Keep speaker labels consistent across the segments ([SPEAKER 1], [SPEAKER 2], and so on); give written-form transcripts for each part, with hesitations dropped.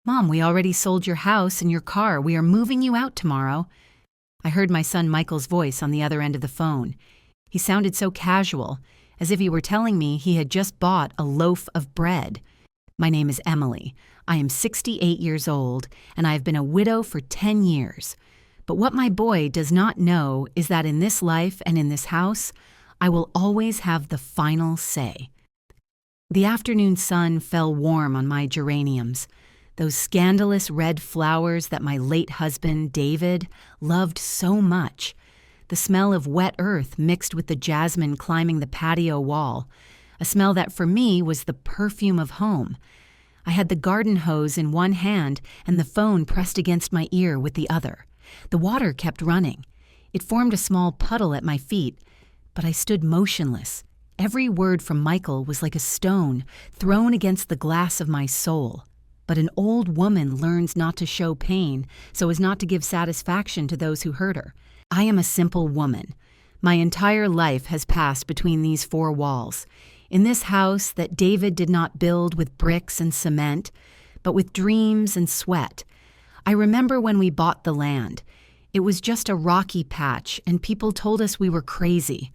[SPEAKER 1] "Mom, we already sold your house and your car. We are moving you out tomorrow." I heard my son Michael's voice on the other end of the phone. He sounded so casual, as if he were telling me he had just bought a loaf of bread. "My name is Emily. I am 68 years old, and I have been a widow for 10 years. But what my boy does not know is that in this life and in this house, I will always have the final say." The afternoon sun fell warm on my geraniums, those scandalous red flowers that my late husband, David, loved so much. The smell of wet earth mixed with the jasmine climbing the patio wall, a smell that for me was the perfume of home. I had the garden hose in one hand and the phone pressed against my ear with the other. The water kept running. It formed a small puddle at my feet, but I stood motionless. Every word from Michael was like a stone thrown against the glass of my soul. But an old woman learns not to show pain so as not to give satisfaction to those who hurt her. I am a simple woman. My entire life has passed between these four walls, in this house that David did not build with bricks and cement, but with dreams and sweat. I remember when we bought the land. It was just a rocky patch, and people told us we were crazy.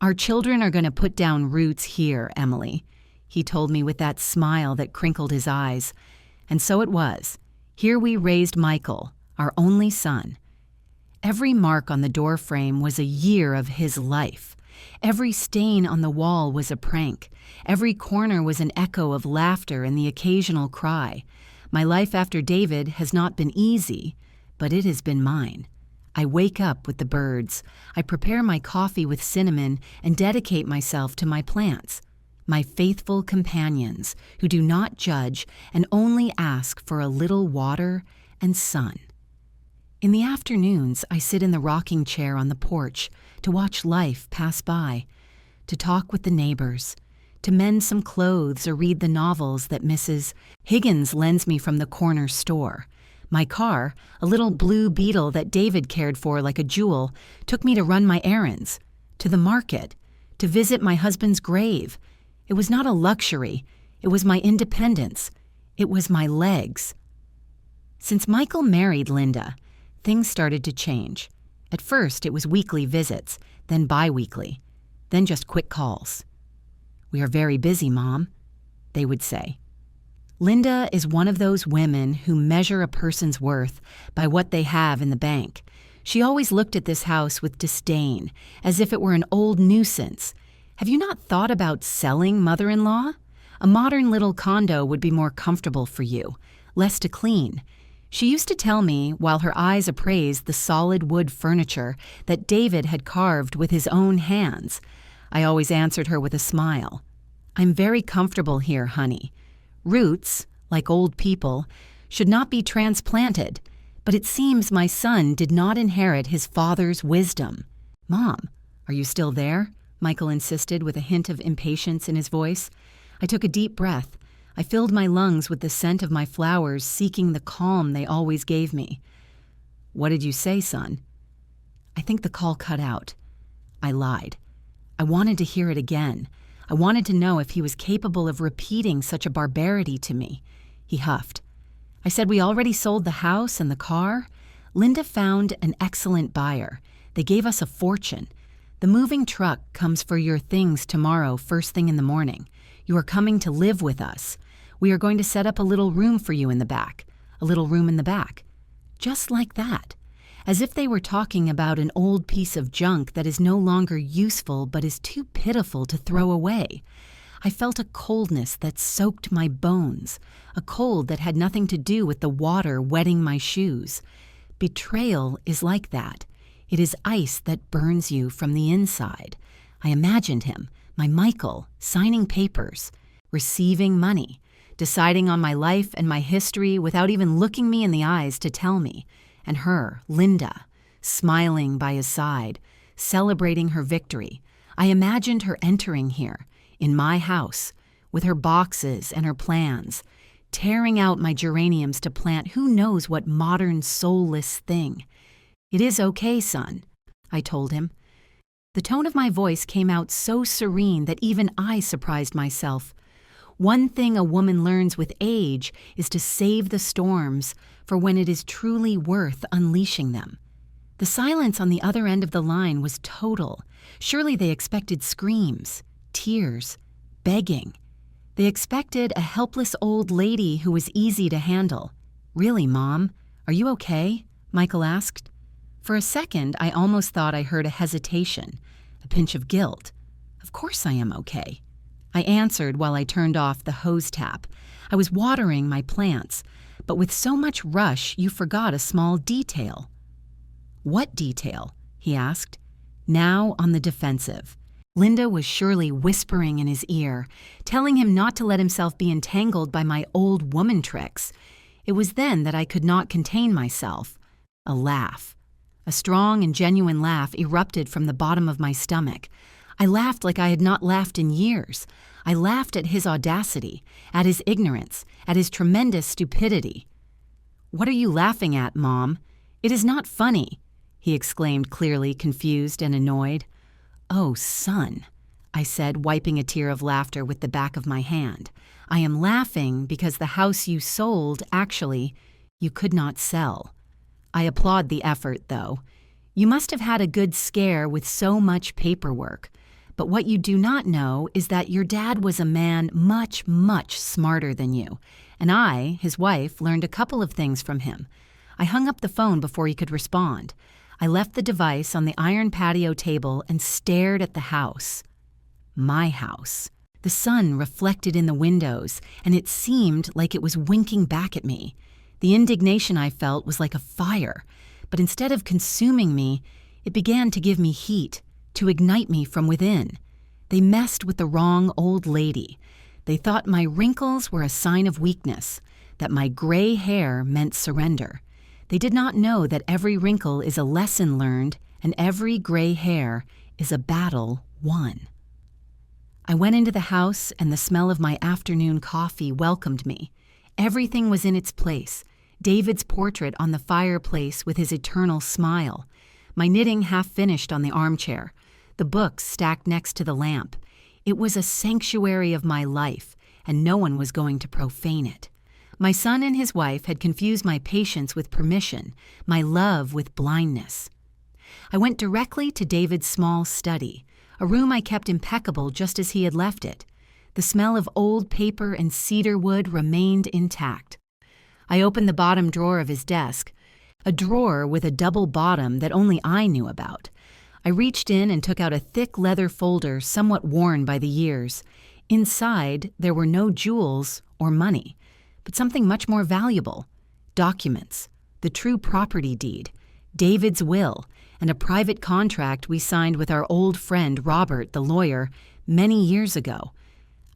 [SPEAKER 1] "Our children are going to put down roots here, Emily," he told me with that smile that crinkled his eyes. And so it was. Here we raised Michael, our only son. Every mark on the doorframe was a year of his life. Every stain on the wall was a prank. Every corner was an echo of laughter and the occasional cry. My life after David has not been easy, but it has been mine. I wake up with the birds. I prepare my coffee with cinnamon and dedicate myself to my plants, my faithful companions who do not judge and only ask for a little water and sun. In the afternoons, I sit in the rocking chair on the porch to watch life pass by, to talk with the neighbors, to mend some clothes or read the novels that Mrs. Higgins lends me from the corner store. My car, a little blue Beetle that David cared for like a jewel, took me to run my errands, to the market, to visit my husband's grave. It was not a luxury. It was my independence. It was my legs. Since Michael married Linda, things started to change. At first, it was weekly visits, then bi-weekly, then just quick calls. "We are very busy, Mom," they would say. Linda is one of those women who measure a person's worth by what they have in the bank. She always looked at this house with disdain, as if it were an old nuisance. "Have you not thought about selling, mother-in-law? A modern little condo would be more comfortable for you, less to clean." She used to tell me, while her eyes appraised the solid wood furniture that David had carved with his own hands. I always answered her with a smile. "I'm very comfortable here, honey. Roots, like old people, should not be transplanted, but it seems my son did not inherit his father's wisdom." "Mom, are you still there?" Michael insisted with a hint of impatience in his voice. I took a deep breath. I filled my lungs with the scent of my flowers, seeking the calm they always gave me. "What did you say, son?" I think the call cut out. I lied. I wanted to hear it again. I wanted to know if he was capable of repeating such a barbarity to me. He huffed. I said we already sold the house and the car. Linda found an excellent buyer. They gave us a fortune. The moving truck comes for your things tomorrow, first thing in the morning. You are coming to live with us. We are going to set up a little room for you in the back. A little room in the back. Just like that. As if they were talking about an old piece of junk that is no longer useful but is too pitiful to throw away. I felt a coldness that soaked my bones, a cold that had nothing to do with the water wetting my shoes. Betrayal is like that. It is ice that burns you from the inside. I imagined him, my Michael, signing papers, receiving money, deciding on my life and my history without even looking me in the eyes to tell me. And her, Linda, smiling by his side, celebrating her victory. I imagined her entering here, in my house, with her boxes and her plans, tearing out my geraniums to plant who knows what modern soulless thing. "It is okay, son," I told him. The tone of my voice came out so serene that even I surprised myself. One thing a woman learns with age is to save the storms for when it is truly worth unleashing them. The silence on the other end of the line was total. Surely they expected screams, tears, begging. They expected a helpless old lady who was easy to handle. "Really, Mom? Are you okay?" Michael asked. For a second, I almost thought I heard a hesitation, a pinch of guilt. "Of course I am okay," I answered while I turned off the hose tap. I was watering my plants, but with so much rush, you forgot a small detail. "What detail?" he asked, now on the defensive. Linda was surely whispering in his ear, telling him not to let himself be entangled by my old woman tricks. It was then that I could not contain myself. A laugh. A strong and genuine laugh erupted from the bottom of my stomach. I laughed like I had not laughed in years. I laughed at his audacity, at his ignorance, at his tremendous stupidity. "What are you laughing at, Mom? It is not funny," he exclaimed clearly, confused and annoyed. "Oh, son," I said, wiping a tear of laughter with the back of my hand. "I am laughing because the house you sold, actually, you could not sell. I applaud the effort, though. You must have had a good scare with so much paperwork. But what you do not know is that your dad was a man much, much smarter than you, and I, his wife, learned a couple of things from him." I hung up the phone before he could respond. I left the device on the iron patio table and stared at the house. My house. The sun reflected in the windows, and it seemed like it was winking back at me. The indignation I felt was like a fire, but instead of consuming me, it began to give me heat, to ignite me from within. They messed with the wrong old lady. They thought my wrinkles were a sign of weakness, that my gray hair meant surrender. They did not know that every wrinkle is a lesson learned and every gray hair is a battle won. I went into the house and the smell of my afternoon coffee welcomed me. Everything was in its place. David's portrait on the fireplace with his eternal smile. My knitting half finished on the armchair. The books stacked next to the lamp. It was a sanctuary of my life, and no one was going to profane it. My son and his wife had confused my patience with permission, my love with blindness. I went directly to David's small study, a room I kept impeccable just as he had left it. The smell of old paper and cedar wood remained intact. I opened the bottom drawer of his desk, a drawer with a double bottom that only I knew about. I reached in and took out a thick leather folder somewhat worn by the years. Inside, there were no jewels or money, but something much more valuable. Documents, the true property deed, David's will, and a private contract we signed with our old friend Robert, the lawyer, many years ago.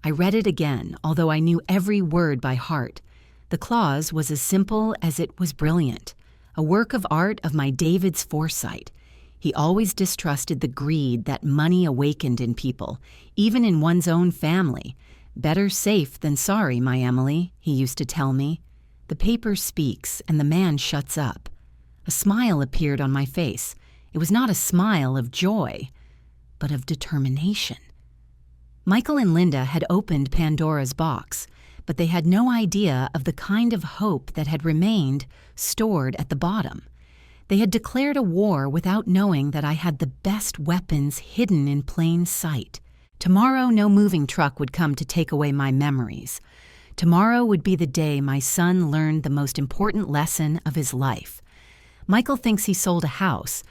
[SPEAKER 1] I read it again, although I knew every word by heart. The clause was as simple as it was brilliant, a work of art of my David's foresight. He always distrusted the greed that money awakened in people, even in one's own family. "Better safe than sorry, my Emily," he used to tell me. The paper speaks, and the man shuts up. A smile appeared on my face. It was not a smile of joy, but of determination. Michael and Linda had opened Pandora's box, but they had no idea of the kind of hope that had remained stored at the bottom. They had declared a war without knowing that I had the best weapons hidden in plain sight. Tomorrow no moving truck would come to take away my memories. Tomorrow would be the day my son learned the most important lesson of his life. Michael thinks he sold a house,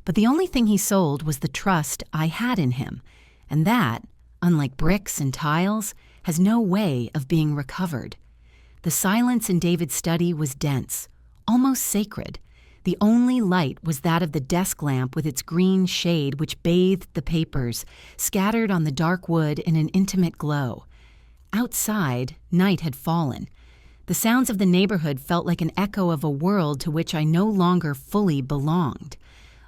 [SPEAKER 1] but the only thing he sold was the trust I had in him, and that, unlike bricks and tiles, has no way of being recovered. The silence in David's study was dense, almost sacred. The only light was that of the desk lamp with its green shade which bathed the papers, scattered on the dark wood in an intimate glow. Outside, night had fallen. The sounds of the neighborhood felt like an echo of a world to which I no longer fully belonged.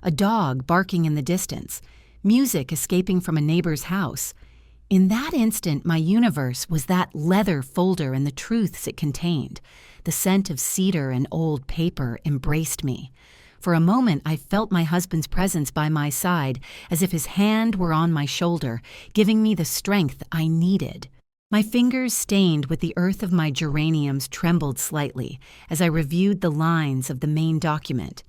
[SPEAKER 1] A dog barking in the distance, music escaping from a neighbor's house. In that instant, my universe was that leather folder and the truths it contained. The scent of cedar and old paper embraced me. For a moment, I felt my husband's presence by my side, as if his hand were on my shoulder, giving me the strength I needed. My fingers stained with the earth of my geraniums trembled slightly as I reviewed the lines of the main document.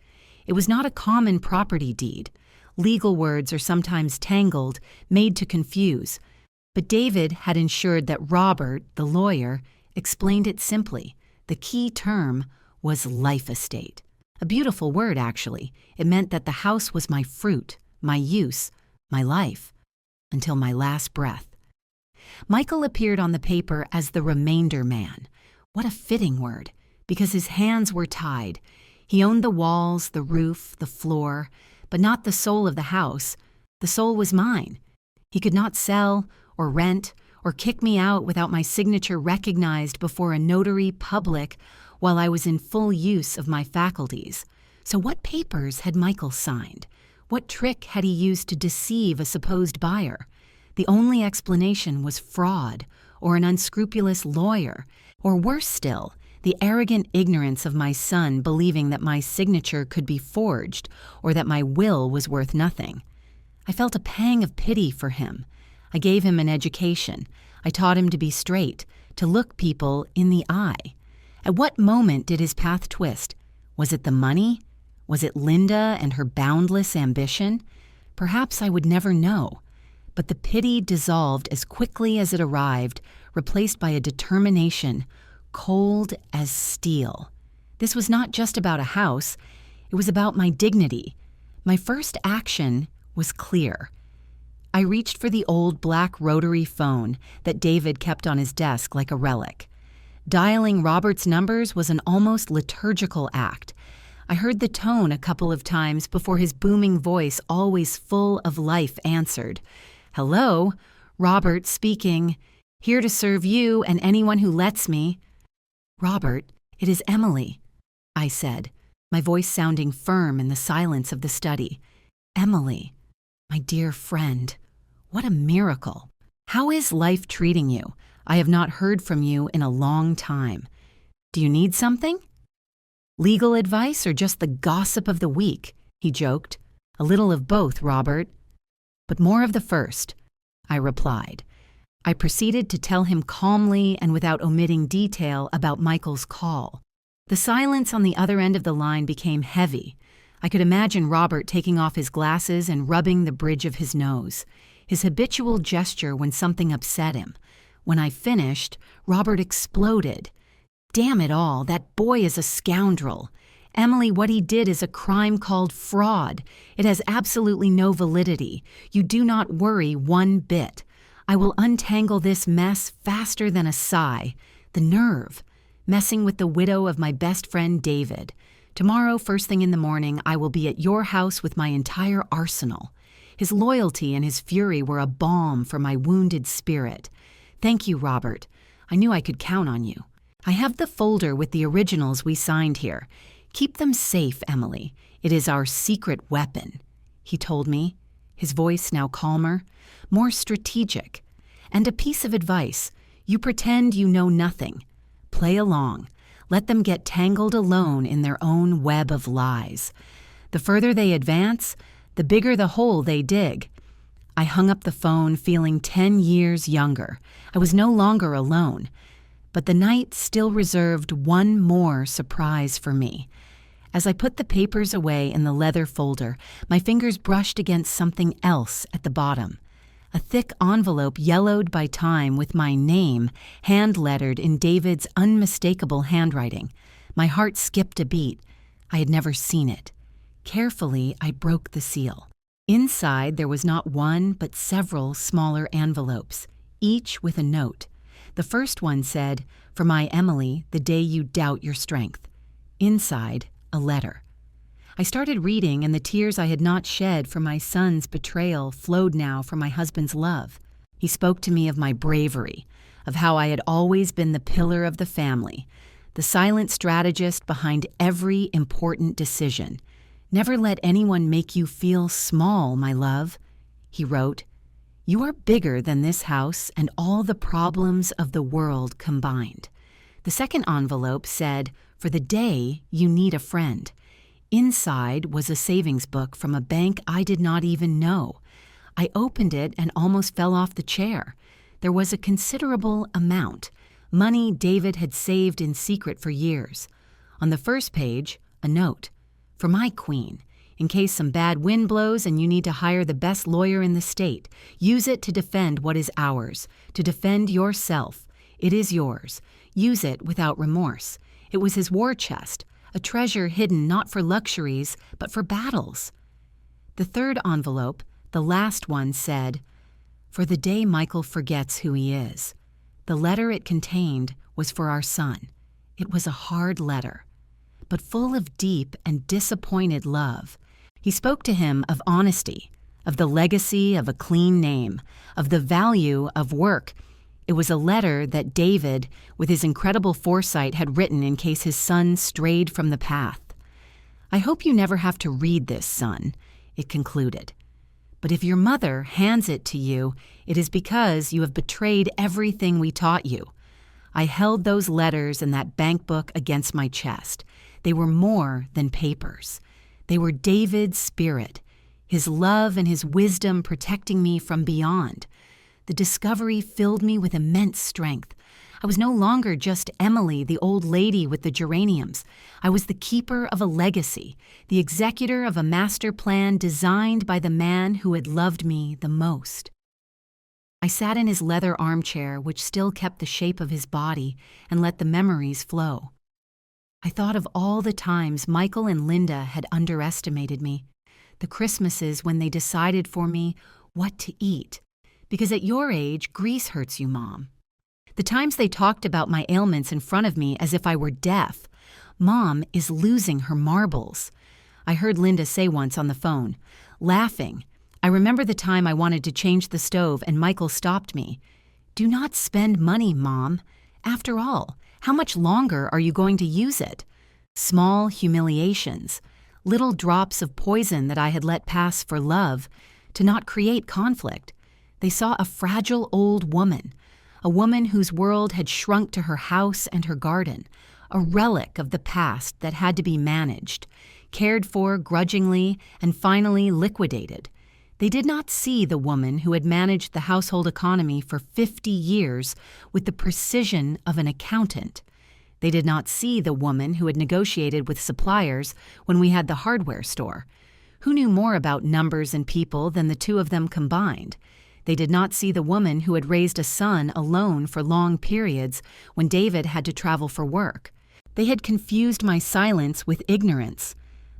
[SPEAKER 1] It was not a common property deed. Legal words are sometimes tangled, made to confuse. But David had ensured that Robert, the lawyer, explained it simply. The key term was life estate. A beautiful word, actually. It meant that the house was my fruit, my use, my life, until my last breath. Michael appeared on the paper as the remainder man. What a fitting word, because his hands were tied. He owned the walls, the roof, the floor, but not the soul of the house. The soul was mine. He could not sell or rent or kick me out without my signature recognized before a notary public while I was in full use of my faculties. So what papers had Michael signed? What trick had he used to deceive a supposed buyer? The only explanation was fraud, or an unscrupulous lawyer, or worse still, the arrogant ignorance of my son believing that my signature could be forged, or that my will was worth nothing. I felt a pang of pity for him. I gave him an education. I taught him to be straight, to look people in the eye. At what moment did his path twist? Was it the money? Was it Linda and her boundless ambition? Perhaps I would never know. But the pity dissolved as quickly as it arrived, replaced by a determination, cold as steel. This was not just about a house. It was about my dignity. My first action was clear. I reached for the old black rotary phone that David kept on his desk like a relic. Dialing Robert's numbers was an almost liturgical act. I heard the tone a couple of times before his booming voice, always full of life, answered. "Hello, Robert speaking. Here to serve you and anyone who lets me." "Robert, it is Emily," I said, my voice sounding firm in the silence of the study. "Emily, my dear friend, what a miracle. How is life treating you? I have not heard from you in a long time. Do you need something?" "Legal advice or just the gossip of the week?" he joked. "A little of both, Robert." "But more of the first," I replied. I proceeded to tell him calmly and without omitting detail about Michael's call. The silence on the other end of the line became heavy. I could imagine Robert taking off his glasses and rubbing the bridge of his nose, his habitual gesture when something upset him. When I finished, Robert exploded. "Damn it all, that boy is a scoundrel. Emily, what he did is a crime called fraud. It has absolutely no validity. You do not worry one bit. I will untangle this mess faster than a sigh. The nerve. Messing with the widow of my best friend David. Tomorrow, first thing in the morning, I will be at your house with my entire arsenal." His loyalty and his fury were a balm for my wounded spirit. "Thank you, Robert. I knew I could count on you. I have the folder with the originals we signed here. Keep them safe, Emily. It is our secret weapon," he told me, his voice now calmer, more strategic. "And a piece of advice. You pretend you know nothing. Play along. Let them get tangled alone in their own web of lies. The further they advance, the bigger the hole they dig." I hung up the phone feeling 10 years younger. I was no longer alone. But the night still reserved one more surprise for me. As I put the papers away in the leather folder, my fingers brushed against something else at the bottom. A thick envelope yellowed by time with my name, hand-lettered in David's unmistakable handwriting. My heart skipped a beat. I had never seen it. Carefully, I broke the seal. Inside, there was not one, but several smaller envelopes, each with a note. The first one said, "For my Emily, the day you doubt your strength." Inside, a letter. I started reading, and the tears I had not shed for my son's betrayal flowed now for my husband's love. He spoke to me of my bravery, of how I had always been the pillar of the family, the silent strategist behind every important decision. "Never let anyone make you feel small, my love," he wrote. "You are bigger than this house and all the problems of the world combined." The second envelope said, "For the day you need a friend." Inside was a savings book from a bank I did not even know. I opened it and almost fell off the chair. There was a considerable amount, money David had saved in secret for years. On the first page, a note. For my queen. In case some bad wind blows and you need to hire the best lawyer in the state, use it to defend what is ours, to defend yourself. It is yours. Use it without remorse. It was his war chest, a treasure hidden not for luxuries, but for battles. The third envelope, the last one, said, "For the day Michael forgets who he is." The letter it contained was for our son. It was a hard letter, but full of deep and disappointed love. He spoke to him of honesty, of the legacy of a clean name, of the value of work. It was a letter that David, with his incredible foresight, had written in case his son strayed from the path. "I hope you never have to read this, son," it concluded. "But if your mother hands it to you, it is because you have betrayed everything we taught you." I held those letters and that bank book against my chest. They were more than papers. They were David's spirit, his love and his wisdom protecting me from beyond. The discovery filled me with immense strength. I was no longer just Emily, the old lady with the geraniums. I was the keeper of a legacy, the executor of a master plan designed by the man who had loved me the most. I sat in his leather armchair, which still kept the shape of his body, and let the memories flow. I thought of all the times Michael and Linda had underestimated me, the Christmases when they decided for me what to eat. Because at your age, grease hurts you, Mom. The times they talked about my ailments in front of me as if I were deaf. Mom is losing her marbles. I heard Linda say once on the phone, laughing. I remember the time I wanted to change the stove and Michael stopped me. "Do not spend money, Mom. After all, how much longer are you going to use it?" Small humiliations, little drops of poison that I had let pass for love, to not create conflict. They saw a fragile old woman, a woman whose world had shrunk to her house and her garden, a relic of the past that had to be managed, cared for grudgingly, and finally liquidated. They did not see the woman who had managed the household economy for 50 years with the precision of an accountant. They did not see the woman who had negotiated with suppliers when we had the hardware store. Who knew more about numbers and people than the two of them combined? They did not see the woman who had raised a son alone for long periods when David had to travel for work. They had confused my silence with ignorance,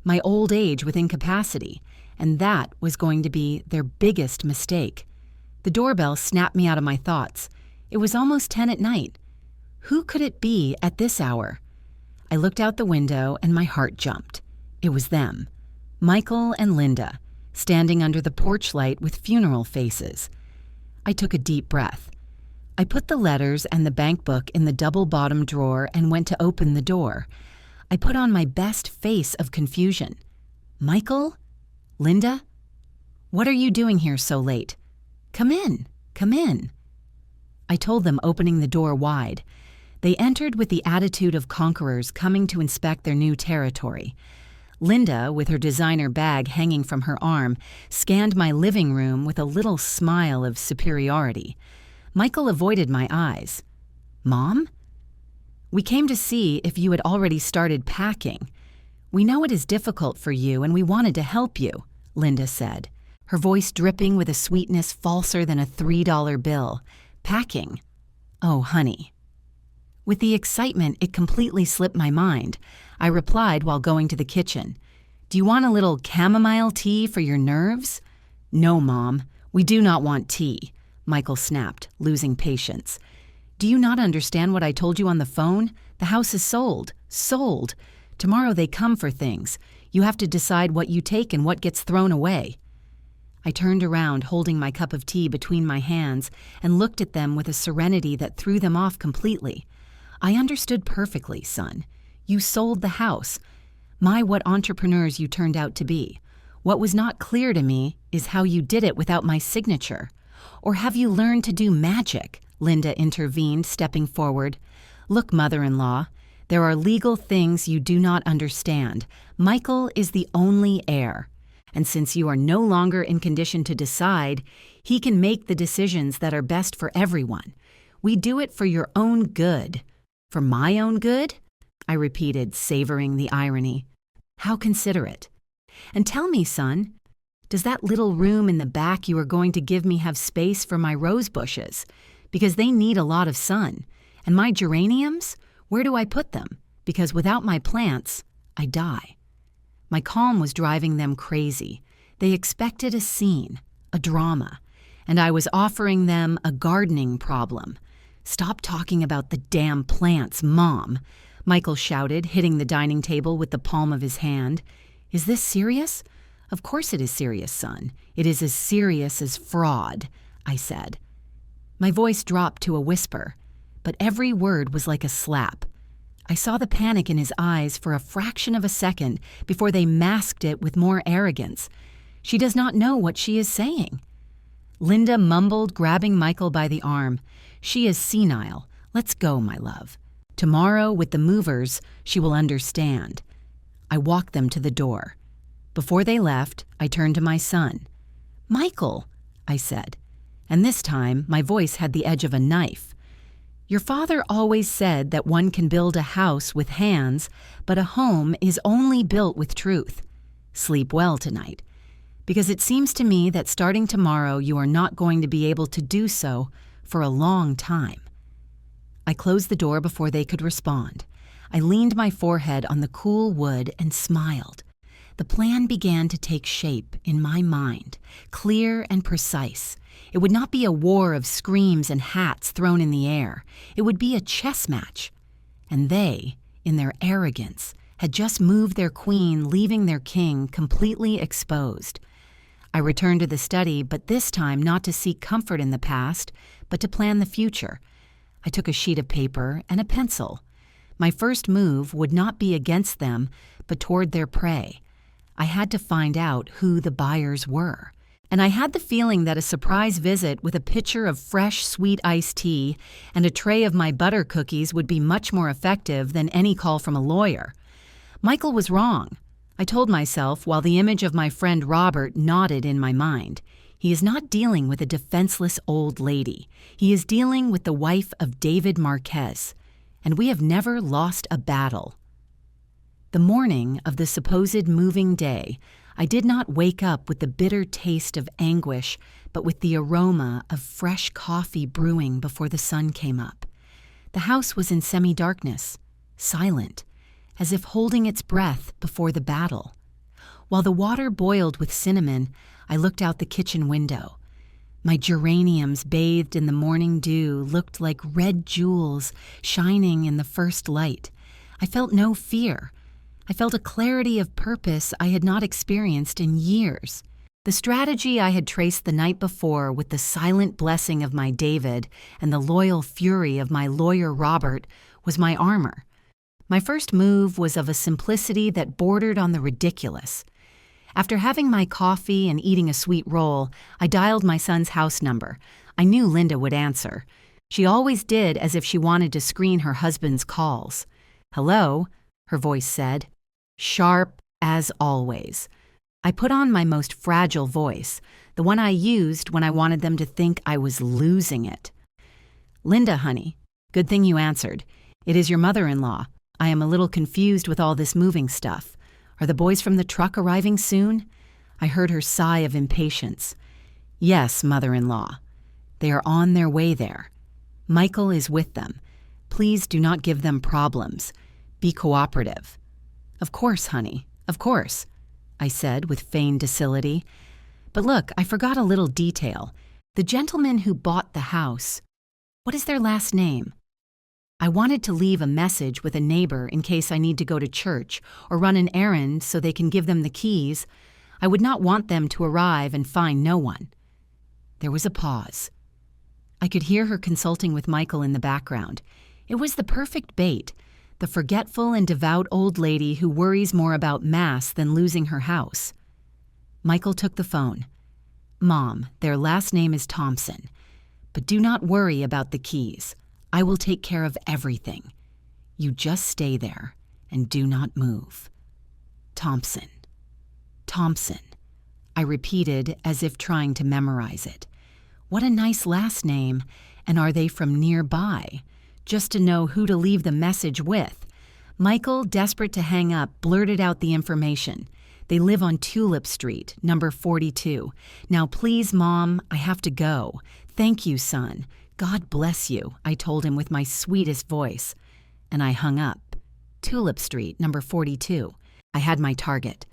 [SPEAKER 1] my old age with incapacity, and that was going to be their biggest mistake. The doorbell snapped me out of my thoughts. It was almost 10 at night. Who could it be at this hour? I looked out the window and my heart jumped. It was them, Michael and Linda, standing under the porch light with funeral faces. I took a deep breath. I put the letters and the bank book in the double-bottom drawer and went to open the door. I put on my best face of confusion. "Michael? Linda? What are you doing here so late? Come in, come in." I told them, opening the door wide. They entered with the attitude of conquerors coming to inspect their new territory. Linda, with her designer bag hanging from her arm, scanned my living room with a little smile of superiority. Michael avoided my eyes. "Mom? We came to see if you had already started packing. We know it is difficult for you and we wanted to help you," Linda said, her voice dripping with a sweetness falser than a $3 bill. "Packing? Oh, honey." With the excitement, it completely slipped my mind. I replied while going to the kitchen, "Do you want a little chamomile tea for your nerves?" "No, Mom, we do not want tea," Michael snapped, losing patience. "Do you not understand what I told you on the phone? The house is sold. Sold. Tomorrow they come for things. You have to decide what you take and what gets thrown away." I turned around, holding my cup of tea between my hands, and looked at them with a serenity that threw them off completely. "I understood perfectly, son. You sold the house. My, what entrepreneurs you turned out to be. What was not clear to me is how you did it without my signature. Or have you learned to do magic?" Linda intervened, stepping forward. "Look, mother-in-law, there are legal things you do not understand. Michael is the only heir. And since you are no longer in condition to decide, he can make the decisions that are best for everyone. We do it for your own good. For my own good? I repeated, savoring the irony. How considerate. And tell me, son, does that little room in the back you are going to give me have space for my rose bushes? Because they need a lot of sun. And my geraniums? Where do I put them? Because without my plants, I die. My calm was driving them crazy. They expected a scene, a drama, and I was offering them a gardening problem. Stop talking about the damn plants, Mom, Michael shouted, hitting the dining table with the palm of his hand. Is this serious? Of course it is serious, son. It is as serious as fraud, I said. My voice dropped to a whisper, but every word was like a slap. I saw the panic in his eyes for a fraction of a second before they masked it with more arrogance. She does not know what she is saying. Linda mumbled, grabbing Michael by the arm. She is senile. Let's go, my love. Tomorrow, with the movers, she will understand. I walked them to the door. Before they left, I turned to my son. Michael, I said, and this time my voice had the edge of a knife. Your father always said that one can build a house with hands, but a home is only built with truth. Sleep well tonight, because it seems to me that starting tomorrow you are not going to be able to do so for a long time. I closed the door before they could respond. I leaned my forehead on the cool wood and smiled. The plan began to take shape in my mind, clear and precise. It would not be a war of screams and hats thrown in the air. It would be a chess match. And they, in their arrogance, had just moved their queen, leaving their king completely exposed. I returned to the study, but this time not to seek comfort in the past, but to plan the future. I took a sheet of paper and a pencil. My first move would not be against them, but toward their prey. I had to find out who the buyers were. And I had the feeling that a surprise visit with a pitcher of fresh, sweet iced tea and a tray of my butter cookies would be much more effective than any call from a lawyer. Michael was wrong, I told myself while the image of my friend Robert nodded in my mind. He is not dealing with a defenseless old lady. He is dealing with the wife of David Marquez, and we have never lost a battle. The morning of the supposed moving day, I did not wake up with the bitter taste of anguish, but with the aroma of fresh coffee brewing before the sun came up. The house was in semi-darkness, silent, as if holding its breath before the battle. While the water boiled with cinnamon, I looked out the kitchen window. My geraniums, bathed in the morning dew, looked like red jewels shining in the first light. I felt no fear. I felt a clarity of purpose I had not experienced in years. The strategy I had traced the night before with the silent blessing of my David and the loyal fury of my lawyer Robert was my armor. My first move was of a simplicity that bordered on the ridiculous. After having my coffee and eating a sweet roll, I dialed my son's house number. I knew Linda would answer. She always did, as if she wanted to screen her husband's calls. "Hello," her voice said. Sharp as always. I put on my most fragile voice, the one I used when I wanted them to think I was losing it. "Linda, honey, good thing you answered. It is your mother-in-law. I am a little confused with all this moving stuff. Are the boys from the truck arriving soon?" I heard her sigh of impatience. "Yes, mother-in-law. They are on their way there. Michael is with them. Please do not give them problems. Be cooperative." "Of course, honey, of course," I said with feigned docility. "But look, I forgot a little detail. The gentleman who bought the house, what is their last name?" I wanted to leave a message with a neighbor in case I need to go to church or run an errand so they can give them the keys. I would not want them to arrive and find no one. There was a pause. I could hear her consulting with Michael in the background. It was the perfect bait, the forgetful and devout old lady who worries more about Mass than losing her house. Michael took the phone. "Mom, their last name is Thompson. But do not worry about the keys. I will take care of everything. You just stay there and do not move. Thompson. Thompson. I repeated as if trying to memorize it. What a nice last name, and are they from nearby? Just to know who to leave the message with. Michael, desperate to hang up, blurted out the information. They live on Tulip Street, number 42. Now please, Mom, I have to go. Thank you, son. God bless you, I told him with my sweetest voice. And I hung up. Tulip Street, number 42. I had my target.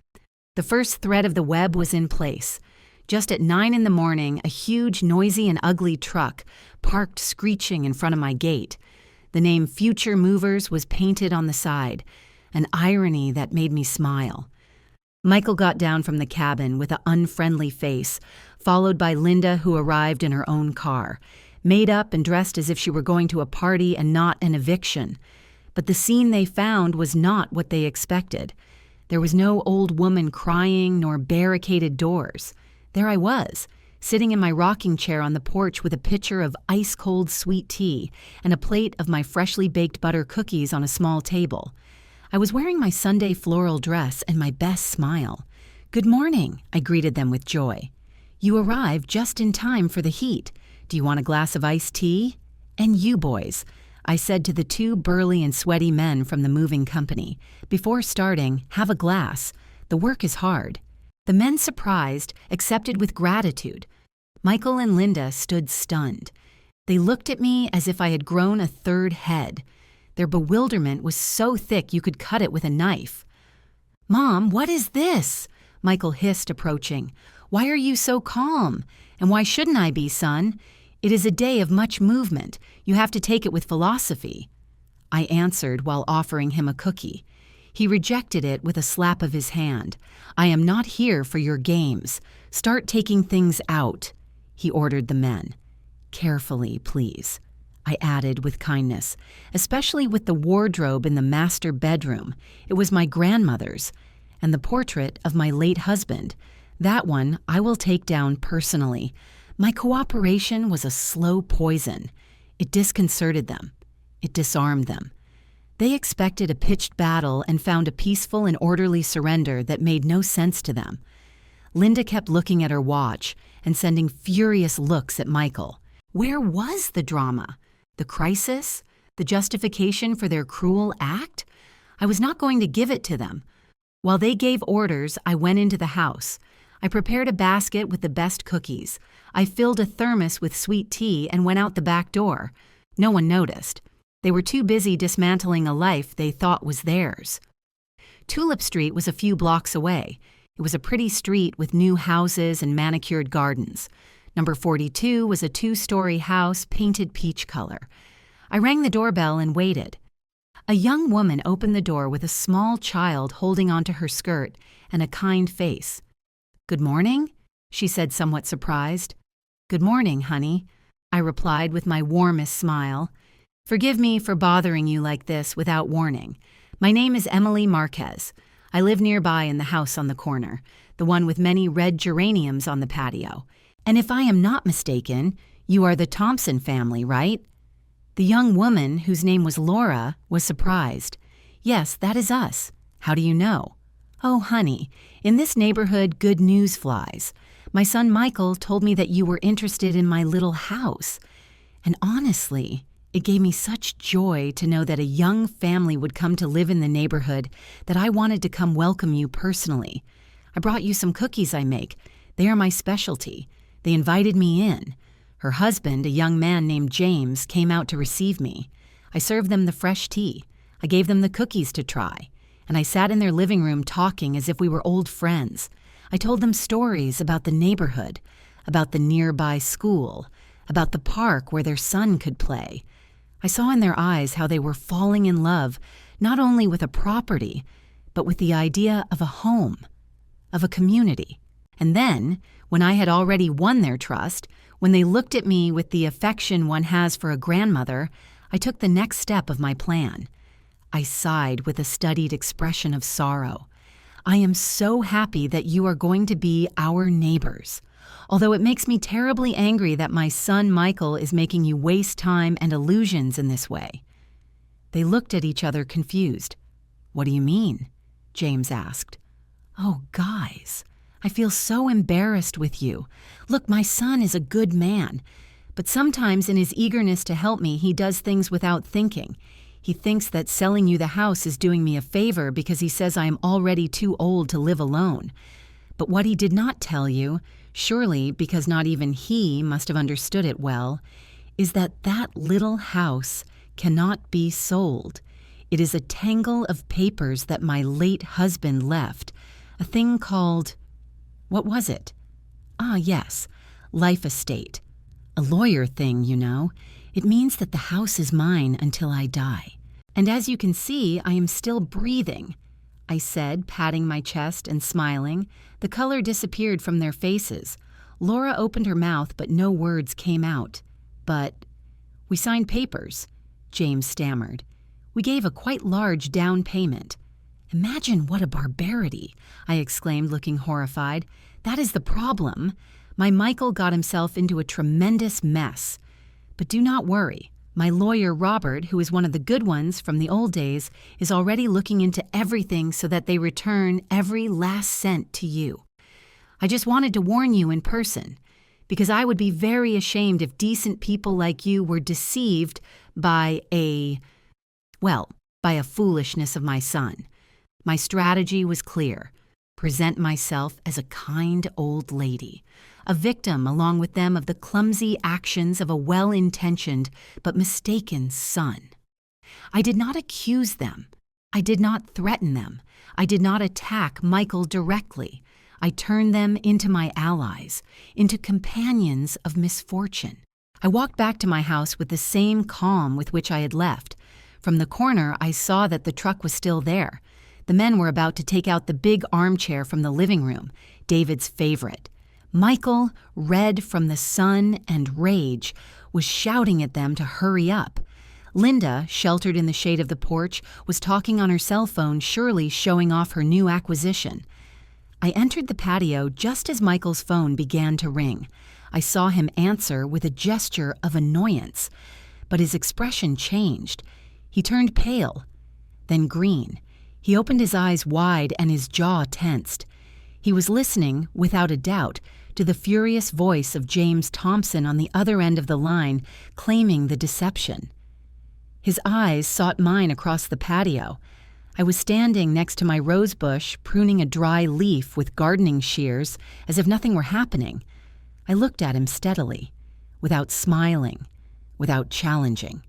[SPEAKER 1] The first thread of the web was in place. Just at 9 in the morning, a huge, noisy, and ugly truck parked screeching in front of my gate. The name Future Movers was painted on the side, an irony that made me smile. Michael got down from the cabin with an unfriendly face, followed by Linda, who arrived in her own car, made up and dressed as if she were going to a party and not an eviction. But the scene they found was not what they expected. There was no old woman crying nor barricaded doors. There I was, sitting in my rocking chair on the porch with a pitcher of ice-cold sweet tea and a plate of my freshly baked butter cookies on a small table. I was wearing my Sunday floral dress and my best smile. "Good morning," I greeted them with joy. "You arrived just in time for the heat. Do you want a glass of iced tea?" "And you boys," I said to the two burly and sweaty men from the moving company. "Before starting, have a glass. The work is hard." The men, surprised, accepted with gratitude. Michael and Linda stood stunned. They looked at me as if I had grown a third head. Their bewilderment was so thick you could cut it with a knife. "Mom, what is this?" Michael hissed, approaching. "Why are you so calm? And why shouldn't I be, son? It is a day of much movement. You have to take it with philosophy." I answered while offering him a cookie. He rejected it with a slap of his hand. "I am not here for your games. Start taking things out," he ordered the men. "Carefully, please," I added with kindness, especially with the wardrobe in the master bedroom. It was my grandmother's, and the portrait of my late husband. That one I will take down personally. My cooperation was a slow poison. It disconcerted them. It disarmed them. They expected a pitched battle and found a peaceful and orderly surrender that made no sense to them. Linda kept looking at her watch and sending furious looks at Michael. Where was the drama? The crisis? The justification for their cruel act? I was not going to give it to them. While they gave orders, I went into the house. I prepared a basket with the best cookies. I filled a thermos with sweet tea and went out the back door. No one noticed. They were too busy dismantling a life they thought was theirs. Tulip Street was a few blocks away. It was a pretty street with new houses and manicured gardens. Number 42 was a 2-story house painted peach color. I rang the doorbell and waited. A young woman opened the door with a small child holding onto her skirt and a kind face. "Good morning," she said, somewhat surprised. "Good morning, honey," I replied with my warmest smile. "Forgive me for bothering you like this without warning. My name is Emily Marquez. I live nearby in the house on the corner, the one with many red geraniums on the patio. And if I am not mistaken, you are the Thompson family, right?" The young woman, whose name was Laura, was surprised. "Yes, that is us. How do you know?" "Oh, honey, in this neighborhood, good news flies. My son Michael told me that you were interested in my little house. And honestly, it gave me such joy to know that a young family would come to live in the neighborhood that I wanted to come welcome you personally. I brought you some cookies I make. They are my specialty. They invited me in. Her husband, a young man named James, came out to receive me. I served them the fresh tea. I gave them the cookies to try. And I sat in their living room talking as if we were old friends. I told them stories about the neighborhood, about the nearby school, about the park where their son could play. I saw in their eyes how they were falling in love, not only with a property, but with the idea of a home, of a community. And then, when I had already won their trust, when they looked at me with the affection one has for a grandmother, I took the next step of my plan. I sighed with a studied expression of sorrow. I am so happy that you are going to be our neighbors. Although it makes me terribly angry that my son Michael is making you waste time and illusions in this way." They looked at each other confused. "What do you mean?" James asked. "Oh, guys," I feel so embarrassed with you. Look, my son is a good man. But sometimes in his eagerness to help me, he does things without thinking. He thinks that selling you the house is doing me a favor because he says I am already too old to live alone. But what he did not tell you, surely because not even he must have understood it well, is that that little house cannot be sold. It is a tangle of papers that my late husband left, a thing called, what was it? Ah, yes, life estate. A lawyer thing, you know. It means that the house is mine until I die. And as you can see, I am still breathing, I said, patting my chest and smiling. The color disappeared from their faces. Laura opened her mouth, but no words came out. But we signed papers, James stammered. We gave a quite large down payment. Imagine what a barbarity, I exclaimed, looking horrified. That is the problem. My Michael got himself into a tremendous mess. But do not worry. My lawyer, Robert, who is one of the good ones from the old days, is already looking into everything so that they return every last cent to you. I just wanted to warn you in person, because I would be very ashamed if decent people like you were deceived by a foolishness of my son. My strategy was clear. Present myself as a kind old lady, a victim along with them of the clumsy actions of a well-intentioned but mistaken son. I did not accuse them. I did not threaten them. I did not attack Michael directly. I turned them into my allies, into companions of misfortune. I walked back to my house with the same calm with which I had left. From the corner, I saw that the truck was still there. The men were about to take out the big armchair from the living room, David's favorite. Michael, red from the sun and rage, was shouting at them to hurry up. Linda, sheltered in the shade of the porch, was talking on her cell phone, surely showing off her new acquisition. I entered the patio just as Michael's phone began to ring. I saw him answer with a gesture of annoyance, but his expression changed. He turned pale, then green. He opened his eyes wide and his jaw tensed. He was listening, without a doubt, to the furious voice of James Thompson on the other end of the line, claiming the deception. His eyes sought mine across the patio. I was standing next to my rose bush, pruning a dry leaf with gardening shears, as if nothing were happening. I looked at him steadily, without smiling, without challenging,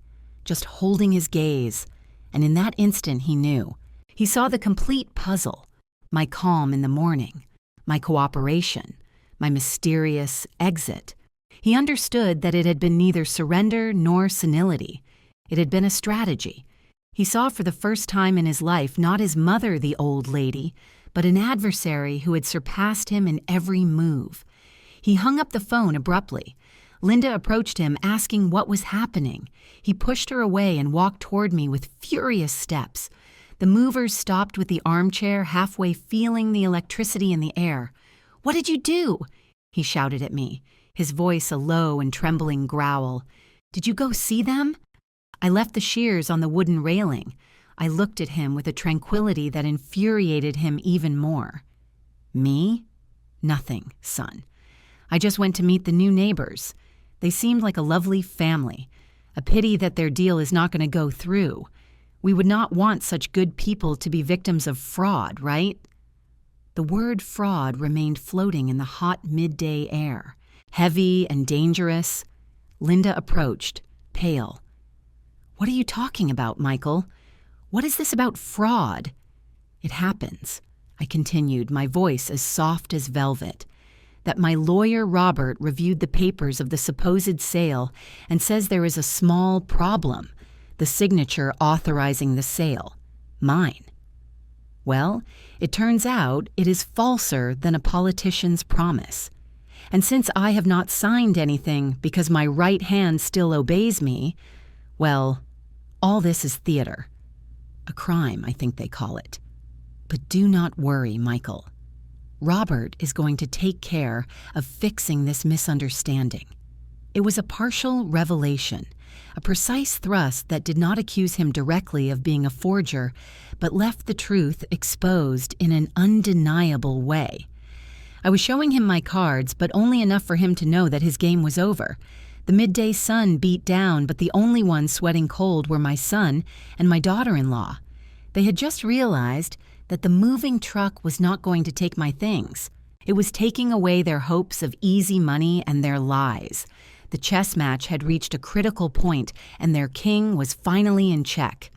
[SPEAKER 1] just holding his gaze, and in that instant he knew. He saw the complete puzzle, my calm in the morning, my cooperation, my mysterious exit. He understood that it had been neither surrender nor senility. It had been a strategy. He saw for the first time in his life not his mother, the old lady, but an adversary who had surpassed him in every move. He hung up the phone abruptly. Linda approached him, asking what was happening. He pushed her away and walked toward me with furious steps. The movers stopped with the armchair, halfway feeling the electricity in the air. "What did you do?" he shouted at me, his voice a low and trembling growl. "Did you go see them?" I left the shears on the wooden railing. I looked at him with a tranquility that infuriated him even more. "Me? Nothing, son. I just went to meet the new neighbors. They seemed like a lovely family. A pity that their deal is not going to go through. We would not want such good people to be victims of fraud, right?" The word fraud remained floating in the hot midday air, heavy and dangerous. Linda approached, pale. "What are you talking about, Michael? What is this about fraud?" "It happens," I continued, my voice as soft as velvet, "that my lawyer Robert reviewed the papers of the supposed sale and says there is a small problem, the signature authorizing the sale, mine. Well, it turns out it is falser than a politician's promise. And since I have not signed anything because my right hand still obeys me, well, all this is theater. A crime, I think they call it. But do not worry, Michael. Robert is going to take care of fixing this misunderstanding." It was a partial revelation, a precise thrust that did not accuse him directly of being a forger, but left the truth exposed in an undeniable way. I was showing him my cards, but only enough for him to know that his game was over. The midday sun beat down, but the only ones sweating cold were my son and my daughter-in-law. They had just realized that the moving truck was not going to take my things. It was taking away their hopes of easy money and their lies. The chess match had reached a critical point, and their king was finally in check.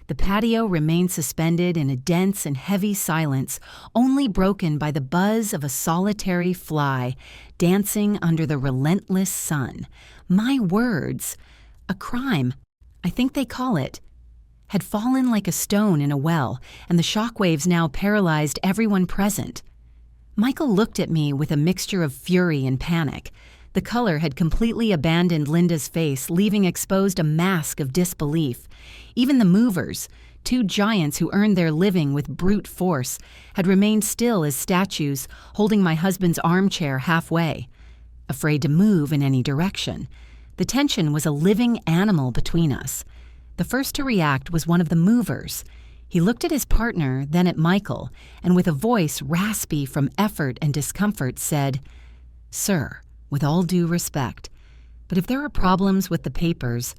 [SPEAKER 1] The patio remained suspended in a dense and heavy silence, only broken by the buzz of a solitary fly dancing under the relentless sun. My words, a crime, I think they call it, had fallen like a stone in a well, and the shockwaves now paralyzed everyone present. Michael looked at me with a mixture of fury and panic. The color had completely abandoned Linda's face, leaving exposed a mask of disbelief. Even the movers, two giants who earned their living with brute force, had remained still as statues, holding my husband's armchair halfway, afraid to move in any direction. The tension was a living animal between us. The first to react was one of the movers. He looked at his partner, then at Michael, and with a voice raspy from effort and discomfort said, "Sir, with all due respect, but if there are problems with the papers,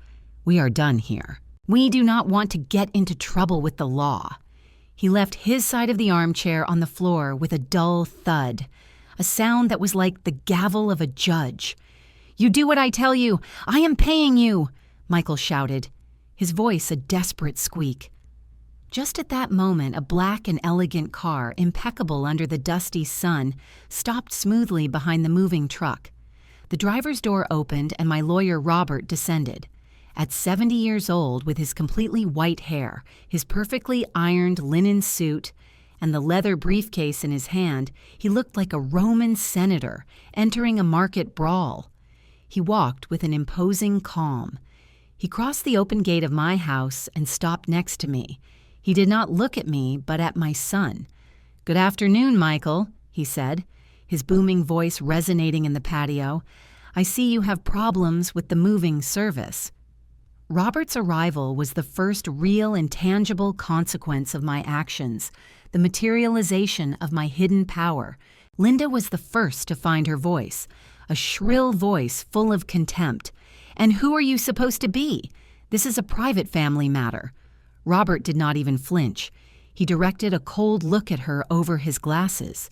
[SPEAKER 1] we are done here. We do not want to get into trouble with the law." He left his side of the armchair on the floor with a dull thud, a sound that was like the gavel of a judge. "You do what I tell you! I am paying you!" Michael shouted, his voice a desperate squeak. Just at that moment, a black and elegant car, impeccable under the dusty sun, stopped smoothly behind the moving truck. The driver's door opened and my lawyer Robert descended. At 70 years old, with his completely white hair, his perfectly ironed linen suit, and the leather briefcase in his hand, he looked like a Roman senator entering a market brawl. He walked with an imposing calm. He crossed the open gate of my house and stopped next to me. He did not look at me, but at my son. "Good afternoon, Michael," he said, his booming voice resonating in the patio. "I see you have problems with the moving service." Robert's arrival was the first real and tangible consequence of my actions, the materialization of my hidden power. Linda was the first to find her voice, a shrill voice full of contempt. "And who are you supposed to be? This is a private family matter." Robert did not even flinch. He directed a cold look at her over his glasses.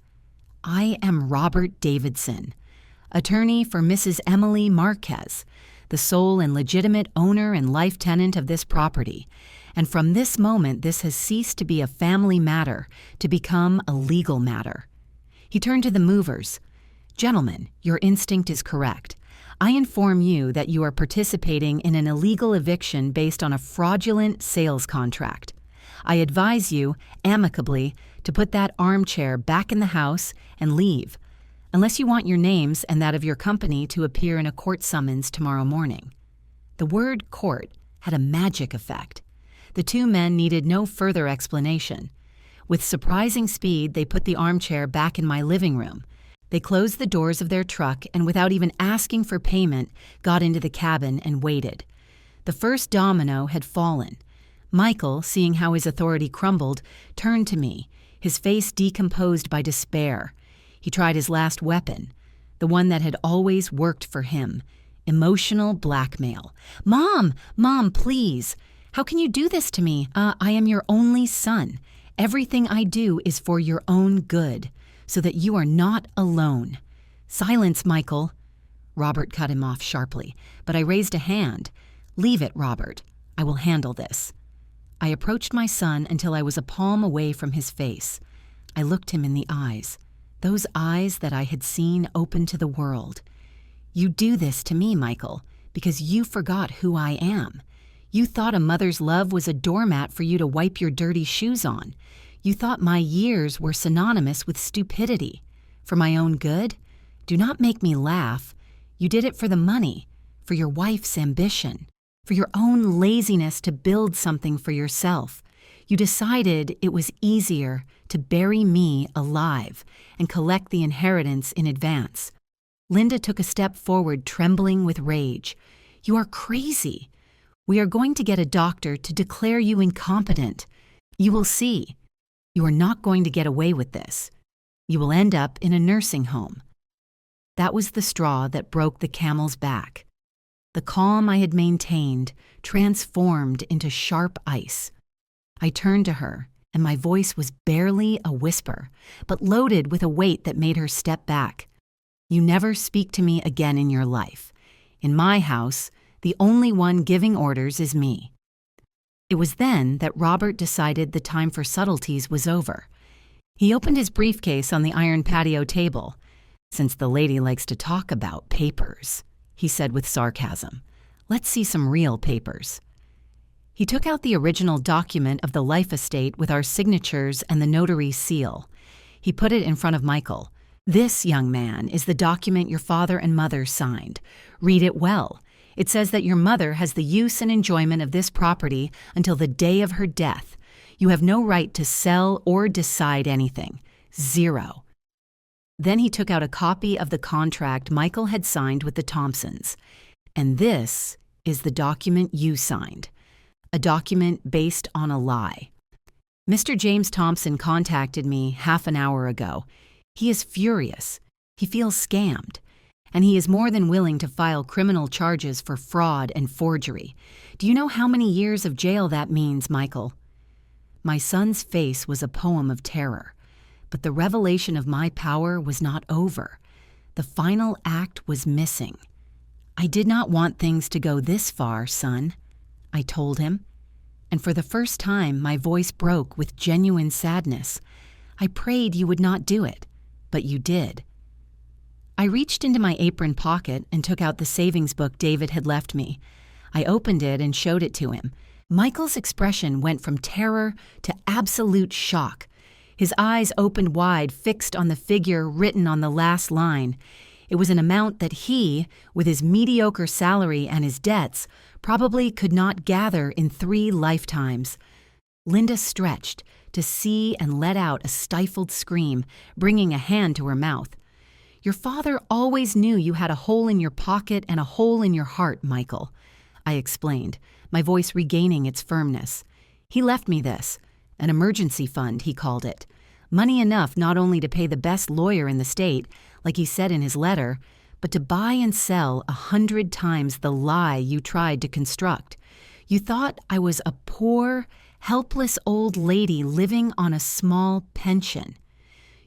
[SPEAKER 1] "I am Robert Davidson, attorney for Mrs. Emily Marquez, the sole and legitimate owner and life tenant of this property. And from this moment, this has ceased to be a family matter to become a legal matter." He turned to the movers. "Gentlemen, your instinct is correct. I inform you that you are participating in an illegal eviction based on a fraudulent sales contract. I advise you, amicably, to put that armchair back in the house and leave, unless you want your names and that of your company to appear in a court summons tomorrow morning." The word court had a magic effect. The two men needed no further explanation. With surprising speed, they put the armchair back in my living room. They closed the doors of their truck and, without even asking for payment, got into the cabin and waited. The first domino had fallen. Michael, seeing how his authority crumbled, turned to me, his face decomposed by despair. He tried his last weapon, the one that had always worked for him: emotional blackmail. Mom, please. How can you do this to me? I am your only son. Everything I do is for your own good, so that you are not alone." "Silence, Michael." Robert cut him off sharply, but I raised a hand. "Leave it, Robert. I will handle this." I approached my son until I was a palm away from his face. I looked him in the eyes, those eyes that I had seen open to the world. "You do this to me, Michael, because you forgot who I am. You thought a mother's love was a doormat for you to wipe your dirty shoes on. You thought my years were synonymous with stupidity. For my own good? Do not make me laugh. You did it for the money, for your wife's ambition, for your own laziness to build something for yourself. You decided it was easier to bury me alive and collect the inheritance in advance." Linda took a step forward, trembling with rage. "You are crazy. We are going to get a doctor to declare you incompetent. You will see. You are not going to get away with this." You will end up in a nursing home. That was the straw that broke the camel's back. The calm I had maintained transformed into sharp ice. I turned to her, and my voice was barely a whisper, but loaded with a weight that made her step back. You never speak to me again in your life. In my house, the only one giving orders is me. It was then that Robert decided the time for subtleties was over. He opened his briefcase on the iron patio table. "Since the lady likes to talk about papers," he said with sarcasm, "let's see some real papers." He took out the original document of the life estate with our signatures and the notary's seal. He put it in front of Michael. "This, young man, is the document your father and mother signed. Read it well. It says that your mother has the use and enjoyment of this property until the day of her death. You have no right to sell or decide anything. Zero." Then he took out a copy of the contract Michael had signed with the Thompsons. "And this is the document you signed. A document based on a lie. Mr. James Thompson contacted me half an hour ago. He is furious. He feels scammed. And he is more than willing to file criminal charges for fraud and forgery. Do you know how many years of jail that means, Michael?" My son's face was a poem of terror. But the revelation of my power was not over. The final act was missing. "I did not want things to go this far, son," I told him. And for the first time, my voice broke with genuine sadness. "I prayed you would not do it, but you did." I reached into my apron pocket and took out the savings book David had left me. I opened it and showed it to him. Michael's expression went from terror to absolute shock. His eyes opened wide, fixed on the figure written on the last line. It was an amount that he, with his mediocre salary and his debts, probably could not gather in 3 lifetimes. Linda stretched to see and let out a stifled scream, bringing a hand to her mouth. "Your father always knew you had a hole in your pocket and a hole in your heart, Michael," I explained, my voice regaining its firmness. "He left me this. An emergency fund, he called it. Money enough not only to pay the best lawyer in the state, like he said in his letter, but to buy and sell 100 times the lie you tried to construct. You thought I was a poor, helpless old lady living on a small pension.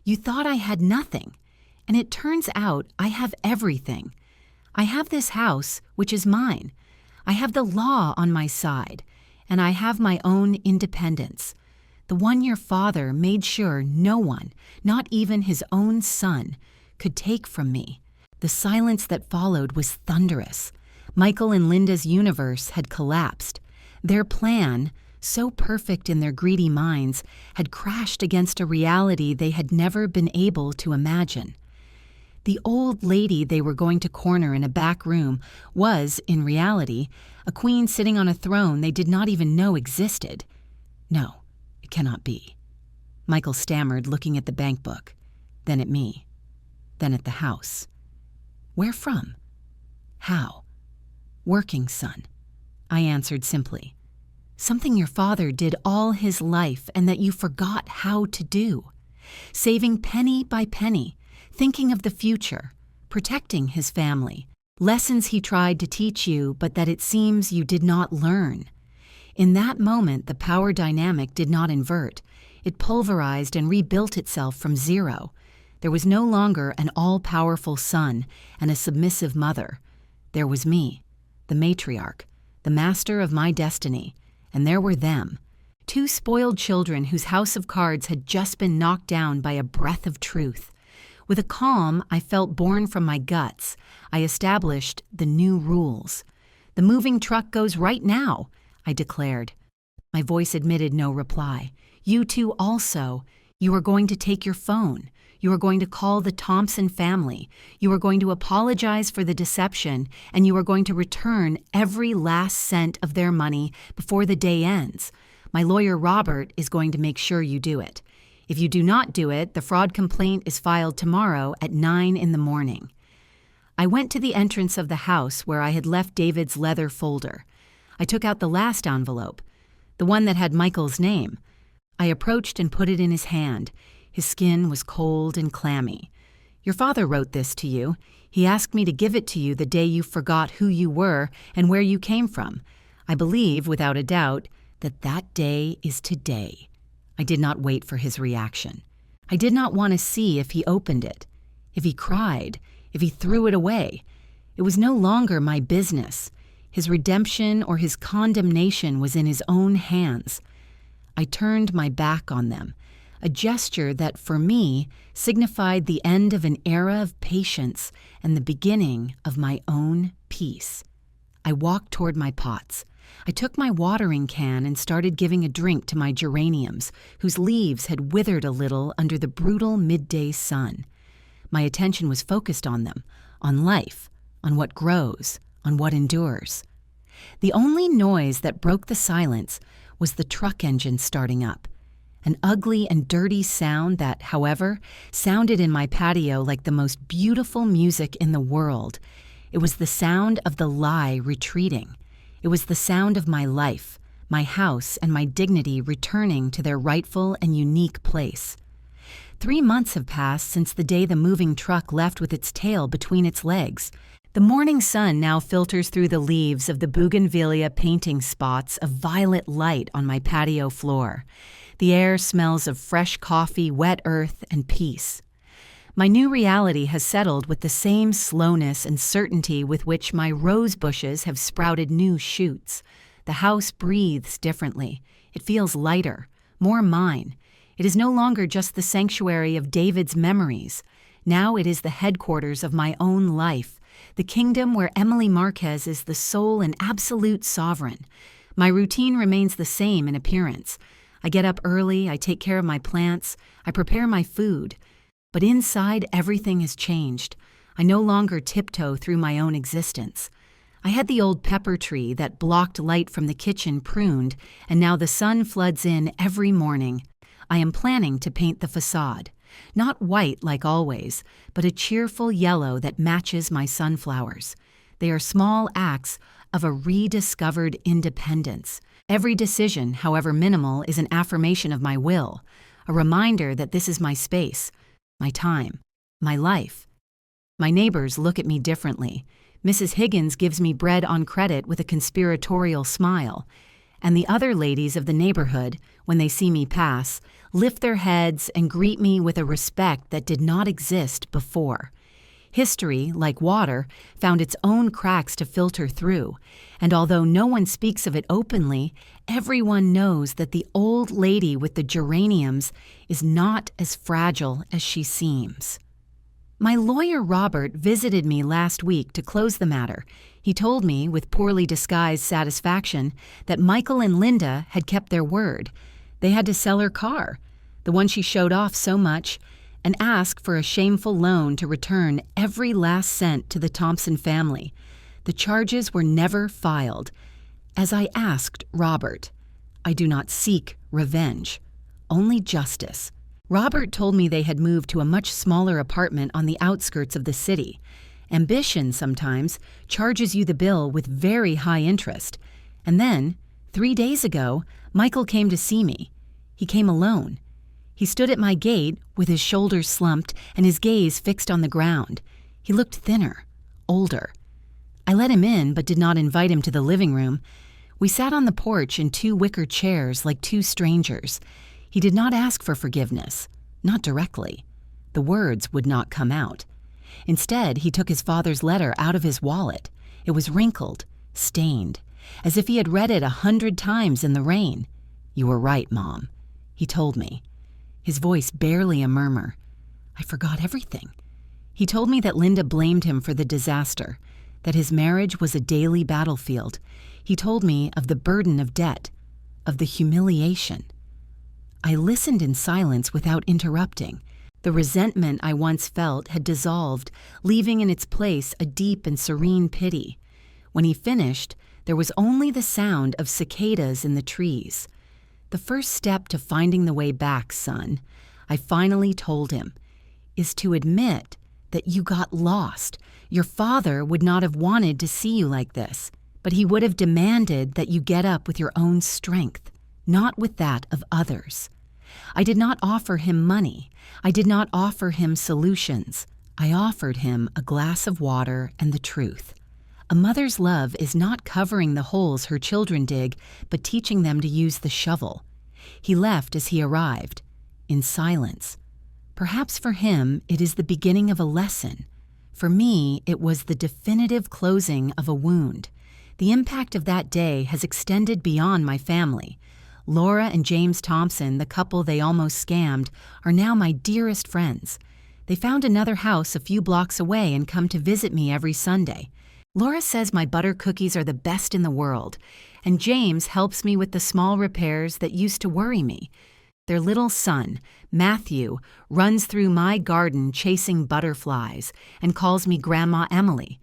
[SPEAKER 1] You thought I had nothing, and it turns out I have everything. I have this house, which is mine. I have the law on my side, and I have my own independence. The one your father made sure no one, not even his own son, could take from me." The silence that followed was thunderous. Michael and Linda's universe had collapsed. Their plan, so perfect in their greedy minds, had crashed against a reality they had never been able to imagine. The old lady they were going to corner in a back room was, in reality, a queen sitting on a throne they did not even know existed. "No. Cannot be." Michael stammered, looking at the bank book, then at me, then at the house. "Where from? How?" "Working, son," I answered simply. "Something your father did all his life and that you forgot how to do. Saving penny by penny, thinking of the future, protecting his family. Lessons he tried to teach you, but that it seems you did not learn. In that moment, the power dynamic did not invert. It pulverized and rebuilt itself from zero. There was no longer an all-powerful son and a submissive mother. There was me, the matriarch, the master of my destiny, and there were them, 2 spoiled children whose house of cards had just been knocked down by a breath of truth. With a calm I felt born from my guts, I established the new rules. "The moving truck goes right now," I declared. My voice admitted no reply. "You two also. You are going to take your phone. You are going to call the Thompson family. You are going to apologize for the deception, and you are going to return every last cent of their money before the day ends. My lawyer Robert is going to make sure you do it. If you do not do it, the fraud complaint is filed tomorrow at 9 in the morning." I went to the entrance of the house where I had left David's leather folder. I took out the last envelope, the one that had Michael's name. I approached and put it in his hand. His skin was cold and clammy. "Your father wrote this to you. He asked me to give it to you the day you forgot who you were and where you came from. I believe, without a doubt, that that day is today." I did not wait for his reaction. I did not want to see if he opened it, if he cried, if he threw it away. It was no longer my business. His redemption or his condemnation was in his own hands. I turned my back on them, a gesture that, for me, signified the end of an era of patience and the beginning of my own peace. I walked toward my pots. I took my watering can and started giving a drink to my geraniums, whose leaves had withered a little under the brutal midday sun. My attention was focused on them, on life, on what grows, on what endures. The only noise that broke the silence was the truck engine starting up, an ugly and dirty sound that, however, sounded in my patio like the most beautiful music in the world. It was the sound of the lie retreating. It was the sound of my life, my house, and my dignity returning to their rightful and unique place. 3 months have passed since the day the moving truck left with its tail between its legs. The morning sun now filters through the leaves of the bougainvillea painting spots of violet light on my patio floor. The air smells of fresh coffee, wet earth, and peace. My new reality has settled with the same slowness and certainty with which my rose bushes have sprouted new shoots. The house breathes differently. It feels lighter, more mine. It is no longer just the sanctuary of David's memories. Now it is the headquarters of my own life, the kingdom where Emily Marquez is the sole and absolute sovereign. My routine remains the same in appearance. I get up early, I take care of my plants, I prepare my food. But inside, everything has changed. I no longer tiptoe through my own existence. I had the old pepper tree that blocked light from the kitchen pruned, and now the sun floods in every morning. I am planning to paint the facade. Not white like always, but a cheerful yellow that matches my sunflowers. They are small acts of a rediscovered independence. Every decision, however minimal, is an affirmation of my will, a reminder that this is my space, my time, my life. My neighbors look at me differently. Mrs. Higgins gives me bread on credit with a conspiratorial smile, and the other ladies of the neighborhood, when they see me pass, lift their heads and greet me with a respect that did not exist before. History, like water, found its own cracks to filter through, and although no one speaks of it openly, everyone knows that the old lady with the geraniums is not as fragile as she seems. My lawyer Robert visited me last week to close the matter. He told me, with poorly disguised satisfaction, that Michael and Linda had kept their word. They had to sell her car, the one she showed off so much, and ask for a shameful loan to return every last cent to the Thompson family. The charges were never filed. As I asked Robert, I do not seek revenge, only justice. Robert told me they had moved to a much smaller apartment on the outskirts of the city. Ambition sometimes charges you the bill with very high interest. And then, 3 days ago, Michael came to see me. He came alone. He stood at my gate with his shoulders slumped and his gaze fixed on the ground. He looked thinner, older. I let him in but did not invite him to the living room. We sat on the porch in 2 wicker chairs like 2 strangers. He did not ask for forgiveness, not directly. The words would not come out. Instead, he took his father's letter out of his wallet. It was wrinkled, stained, as if he had read it 100 times in the rain. "You were right, Mom," he told me. His voice barely a murmur. I forgot everything. He told me that Linda blamed him for the disaster, that his marriage was a daily battlefield. He told me of the burden of debt, of the humiliation. I listened in silence without interrupting. The resentment I once felt had dissolved, leaving in its place a deep and serene pity. When he finished, there was only the sound of cicadas in the trees. "The first step to finding the way back, son," I finally told him, "is to admit that you got lost. Your father would not have wanted to see you like this, but he would have demanded that you get up with your own strength, not with that of others. I did not offer him money. I did not offer him solutions. I offered him a glass of water and the truth. A mother's love is not covering the holes her children dig, but teaching them to use the shovel. He left as he arrived, in silence. Perhaps for him, it is the beginning of a lesson. For me, it was the definitive closing of a wound. The impact of that day has extended beyond my family. Laura and James Thompson, the couple they almost scammed, are now my dearest friends. They found another house a few blocks away and come to visit me every Sunday. Laura says my butter cookies are the best in the world, and James helps me with the small repairs that used to worry me. Their little son, Matthew, runs through my garden chasing butterflies and calls me Grandma Emily.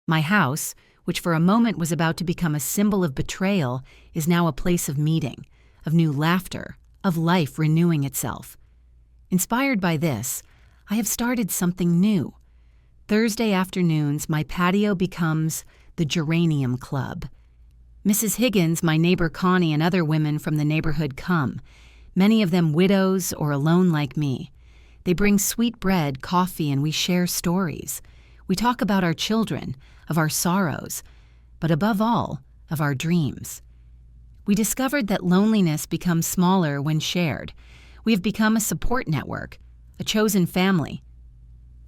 [SPEAKER 1] My house, which for a moment was about to become a symbol of betrayal, is now a place of meeting, of new laughter, of life renewing itself. Inspired by this, I have started something new. Thursday afternoons, my patio becomes the Geranium Club. Mrs. Higgins, my neighbor Connie, and other women from the neighborhood come, many of them widows or alone like me. They bring sweet bread, coffee, and we share stories. We talk about our children, of our sorrows, but above all, of our dreams. We discovered that loneliness becomes smaller when shared. We have become a support network, a chosen family.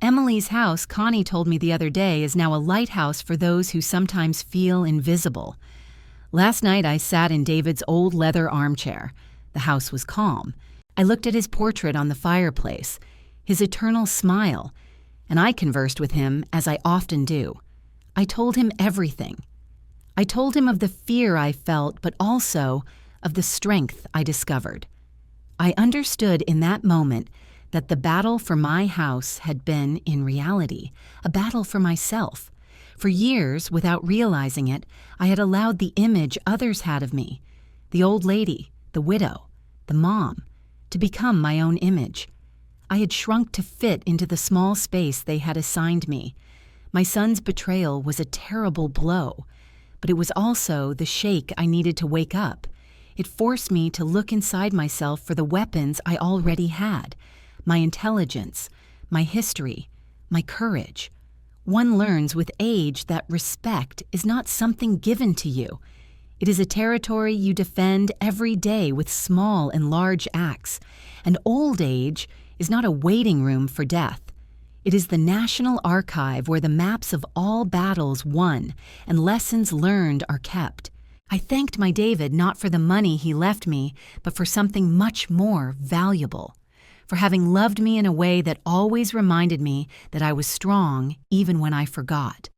[SPEAKER 1] Emily's house, Connie told me the other day, is now a lighthouse for those who sometimes feel invisible. Last night I sat in David's old leather armchair. The house was calm. I looked at his portrait on the fireplace, his eternal smile, and I conversed with him as I often do. I told him everything. I told him of the fear I felt, but also of the strength I discovered. I understood in that moment that the battle for my house had been, in reality, a battle for myself. For years, without realizing it, I had allowed the image others had of me, the old lady, the widow, the mom, to become my own image. I had shrunk to fit into the small space they had assigned me. My son's betrayal was a terrible blow, but it was also the shake I needed to wake up. It forced me to look inside myself for the weapons I already had, my intelligence, my history, my courage. One learns with age that respect is not something given to you. It is a territory you defend every day with small and large acts, and old age is not a waiting room for death. It is the National Archive where the maps of all battles won and lessons learned are kept. I thanked my David not for the money he left me, but for something much more valuable, for having loved me in a way that always reminded me that I was strong even when I forgot.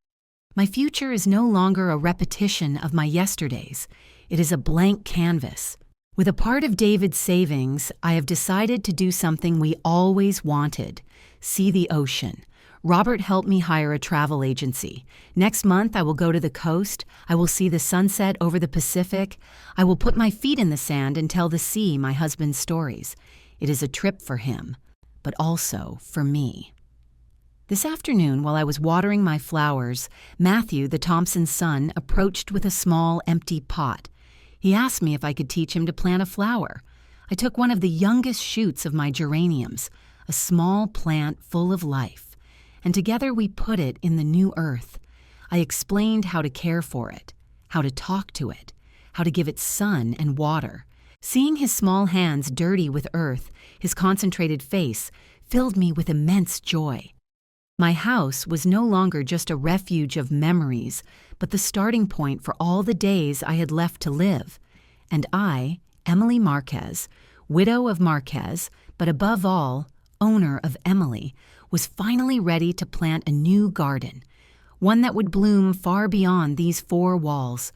[SPEAKER 1] My future is no longer a repetition of my yesterdays. It is a blank canvas. With a part of David's savings, I have decided to do something we always wanted: see the ocean. Robert helped me hire a travel agency. Next month, I will go to the coast. I will see the sunset over the Pacific. I will put my feet in the sand and tell the sea my husband's stories. It is a trip for him, but also for me. This afternoon, while I was watering my flowers, Matthew, the Thompson's son, approached with a small, empty pot. He asked me if I could teach him to plant a flower. I took one of the youngest shoots of my geraniums, a small plant full of life, and together we put it in the new earth. I explained how to care for it, how to talk to it, how to give it sun and water. Seeing his small hands dirty with earth, his concentrated face, filled me with immense joy. My house was no longer just a refuge of memories, but the starting point for all the days I had left to live. And I, Emily Marquez, widow of Marquez, but above all, owner of Emily, was finally ready to plant a new garden, one that would bloom far beyond these four walls.